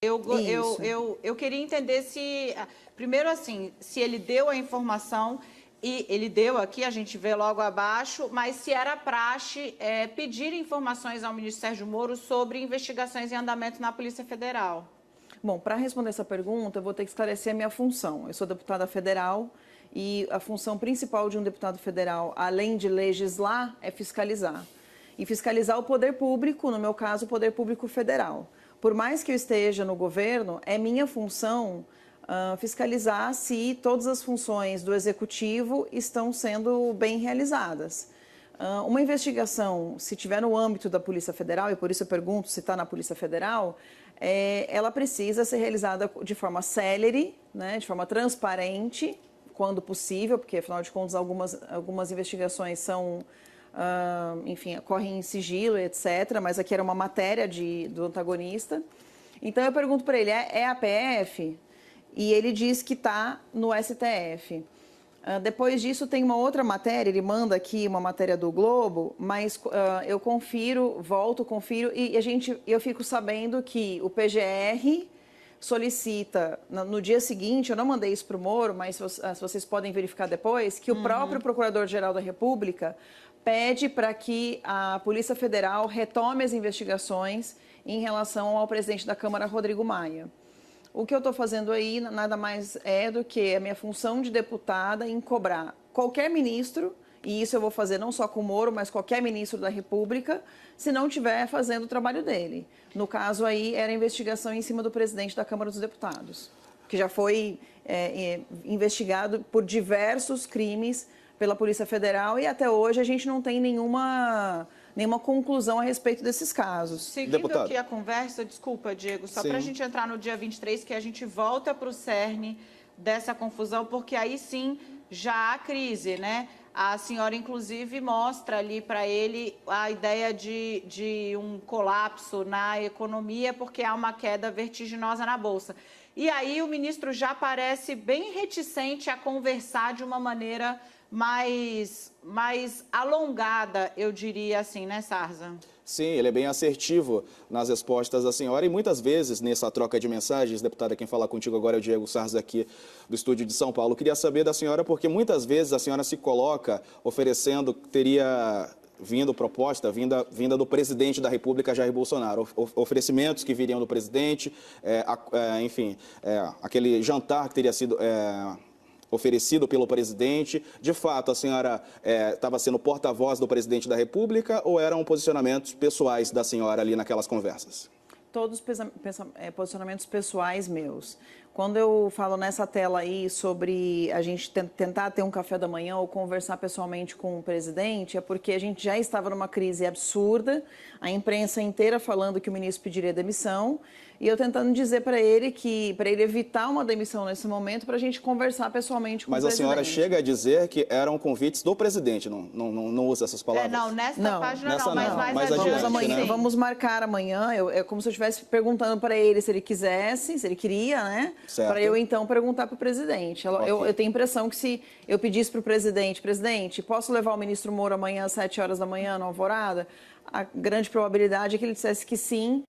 Isso. Eu queria entender se, primeiro assim, se ele deu a informação, e ele deu aqui, a gente vê logo abaixo, mas se era praxe pedir informações ao ministro Sérgio Moro sobre investigações em andamento na Polícia Federal. Bom, para responder essa pergunta, eu vou ter que esclarecer a minha função. Eu sou deputada federal e a função principal de um deputado federal, além de legislar, é fiscalizar. E fiscalizar o poder público, no meu caso, o poder público federal. Por mais que eu esteja no governo, é minha função fiscalizar se todas as funções do executivo estão sendo bem realizadas. Uma investigação, se tiver no âmbito da Polícia Federal, e por isso eu pergunto se está na Polícia Federal, ela precisa ser realizada de forma célere, né, de forma transparente, quando possível, porque, afinal de contas, algumas investigações são, enfim, correm em sigilo, etc., mas aqui era uma matéria do antagonista. Então, eu pergunto para ele, é a PF? E ele diz que está no STF. Depois disso tem uma outra matéria, ele manda aqui uma matéria do Globo, mas eu confiro, confiro, e eu fico sabendo que o PGR solicita, no dia seguinte, eu não mandei isso para o Moro, mas se vocês podem verificar depois, que o próprio Procurador-Geral da República pede para que a Polícia Federal retome as investigações em relação ao presidente da Câmara, Rodrigo Maia. O que eu estou fazendo aí nada mais é do que a minha função de deputada em cobrar qualquer ministro, e isso eu vou fazer não só com o Moro, mas qualquer ministro da República, se não estiver fazendo o trabalho dele. No caso aí, era a investigação em cima do presidente da Câmara dos Deputados, que já foi investigado por diversos crimes pela Polícia Federal e até hoje a gente não tem nenhuma conclusão a respeito desses casos. Seguindo aqui a conversa, desculpa, Diego, só para a gente entrar no dia 23, que a gente volta para o cerne dessa confusão, porque aí sim já há crise, né? A senhora, inclusive, mostra ali para ele a ideia de um colapso na economia, porque há uma queda vertiginosa na Bolsa. E aí o ministro já parece bem reticente a conversar de uma maneira mais alongada, eu diria assim, né, Sarza? Sim, ele é bem assertivo nas respostas da senhora e muitas vezes nessa troca de mensagens, deputada, quem fala contigo agora é o Diego Sarza aqui do estúdio de São Paulo. Eu queria saber da senhora porque muitas vezes a senhora se coloca oferecendo que teria vindo proposta, vinda do presidente da República, Jair Bolsonaro, oferecimentos que viriam do presidente, enfim, aquele jantar que teria sido oferecido pelo presidente. De fato, a senhora estava sendo porta-voz do presidente da República ou eram posicionamentos pessoais da senhora ali naquelas conversas? Todos posicionamentos pessoais meus. Quando eu falo nessa tela aí sobre a gente tentar ter um café da manhã ou conversar pessoalmente com o presidente, é porque a gente já estava numa crise absurda, a imprensa inteira falando que o ministro pediria demissão, e eu tentando dizer para ele evitar uma demissão nesse momento, para a gente conversar pessoalmente com o presidente. Mas a senhora chega a dizer que eram convites do presidente, não usa essas palavras? Não, nessa página não, mas mais adiante, amanhã, né? Vamos marcar amanhã, é como se eu estivesse perguntando para ele se ele quisesse, se ele queria, né? Para eu então perguntar para o presidente. Eu tenho a impressão que se eu pedisse para o presidente, posso levar o ministro Moro amanhã às 7 horas da manhã, na Alvorada? A grande probabilidade é que ele dissesse que sim.